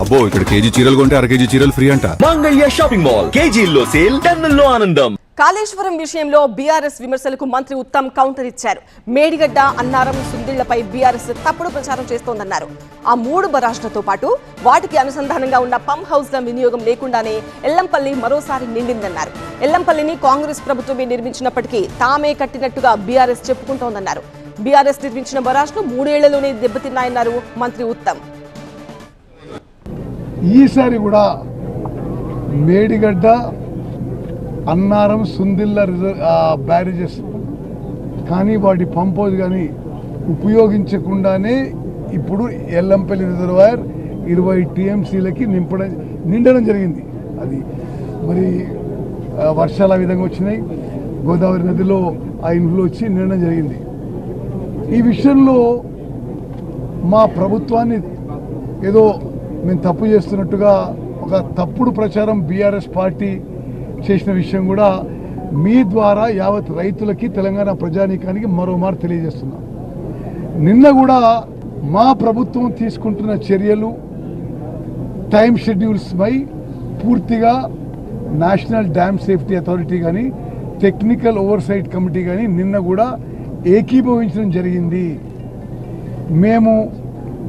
అబ్బో ఇక్కడ కేజీ చీరలు కొంటే అర కేజీ చీరలు ఫ్రీ అంట. మంగళ్య షాపింగ్ మాల్ కేజీల్లో సేల్ టన్నుల్లో ఆనందం. కాళేశ్వరం విషయంలో బీఆర్ఎస్ విమర్శలకు మంత్రి ఉత్తమ్ కౌంటర్ ఇచ్చారు. మేడిగడ్డ, అన్నారం, సుందిళ్లపై బీఆర్ఎస్ తప్పుడు ప్రచారం చేస్తోందన్నారు. ఆ 3 బరాజ్లతో పాటు వాటికి అనుసంధానంగా ఉన్న పంప్ హౌస్ల వినియోగం లేకుండానే ఎల్లంపల్లి మరోసారి నిండిందన్నారు. ఎల్లంపల్లిని కాంగ్రెస్ ప్రభుత్వమే నిర్మించినప్పటికీ తామే కట్టినట్టుగా బీఆర్ఎస్ చెప్పుకుంటోందన్నారు. బీఆర్ఎస్ నిర్మించిన బరాజ్లు 3 ఏళ్లలోనే దెబ్బతిన్నాయన్నారు మంత్రి ఉత్తమ్. ఈసారి కూడా మేడిగడ్డ, అన్నారం, సుందిల్ల బ్యారేజెస్ కానీ వాటి పంపోజ్ కానీ ఉపయోగించకుండానే ఇప్పుడు ఎల్లంపల్లి రిజర్వాయర్ 20 టీఎంసీలకి నిండడం జరిగింది. అది మరి వర్షాలు ఆ విధంగా వచ్చినాయి, గోదావరి నదిలో ఆ ఇన్ఫ్లో వచ్చి నిండడం జరిగింది. ఈ విషయంలో మా ప్రభుత్వాన్ని ఏదో మేము తప్పు చేస్తున్నట్టుగా ఒక తప్పుడు ప్రచారం బీఆర్ఎస్ పార్టీ చేసిన విషయం కూడా మీ ద్వారా యావత్ రైతులకి, తెలంగాణ ప్రజానీకానికి మరోమారు తెలియజేస్తున్నాం. నిన్న కూడా మా ప్రభుత్వం తీసుకుంటున్న చర్యలు, టైం షెడ్యూల్స్ పై పూర్తిగా నేషనల్ డ్యామ్ సేఫ్టీ అథారిటీ కానీ, టెక్నికల్ ఓవర్సైట్ కమిటీ కానీ నిన్న కూడా ఏకీభవించడం జరిగింది. మేము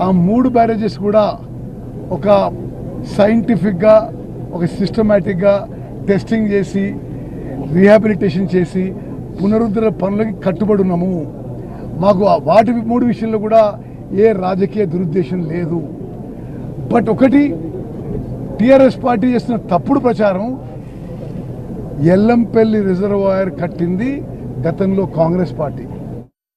ఆ 3 బ్యారేజెస్ కూడా ఒక సైంటిఫిక్గా, ఒక సిస్టమేటిక్గా టెస్టింగ్ చేసి, రీహాబిలిటేషన్ చేసి పునరుద్ధరణ పనులకి కట్టుబడి ఉన్నాము. మాకు వాటి 3 విషయంలో కూడా ఏ రాజకీయ దురుద్దేశం లేదు. బట్ ఒకటి, టీఆర్ఎస్ పార్టీ చేస్తున్న తప్పుడు ప్రచారం, ఎల్లంపల్లి రిజర్వాయర్ కట్టింది గతంలో కాంగ్రెస్ పార్టీ.